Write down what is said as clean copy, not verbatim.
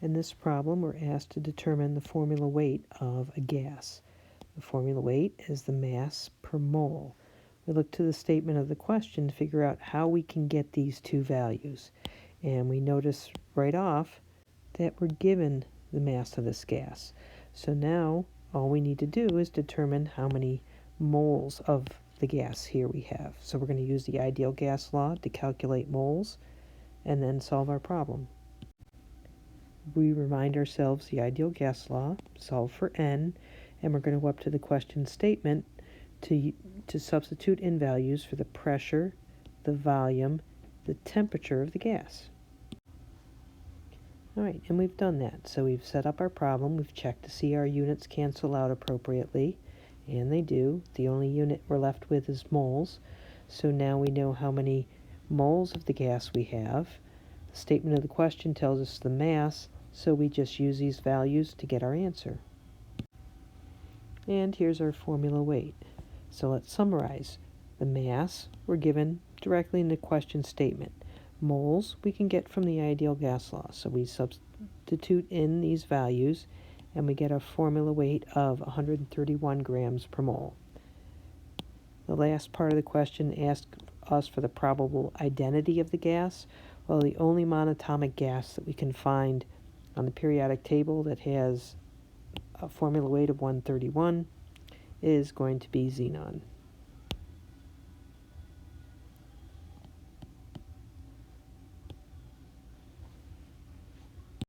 In this problem, we're asked to determine the formula weight of a gas. The formula weight is the mass per mole. We look to the statement of the question to figure out how we can get these two values. And we notice right off that we're given the mass of this gas. So now all we need to do is determine how many moles of the gas here we have. So we're going to use the ideal gas law to calculate moles and then solve our problem. We remind ourselves the ideal gas law, solve for n, and we're going to go up to the question statement to substitute in values for the pressure, the volume, the temperature of the gas. All right, and we've done that. So we've set up our problem. We've checked to see our units cancel out appropriately, and they do. The only unit we're left with is moles. So now we know how many moles of the gas we have. The statement of the question tells us the mass, so we just use these values to get our answer. And here's our formula weight. So let's summarize. The mass we're given directly in the question statement. Moles we can get from the ideal gas law. So we substitute in these values and we get a formula weight of 131 grams per mole. The last part of the question asks us for the probable identity of the gas. Well, the only monatomic gas that we can find on the periodic table that has a formula weight of 131 is going to be xenon.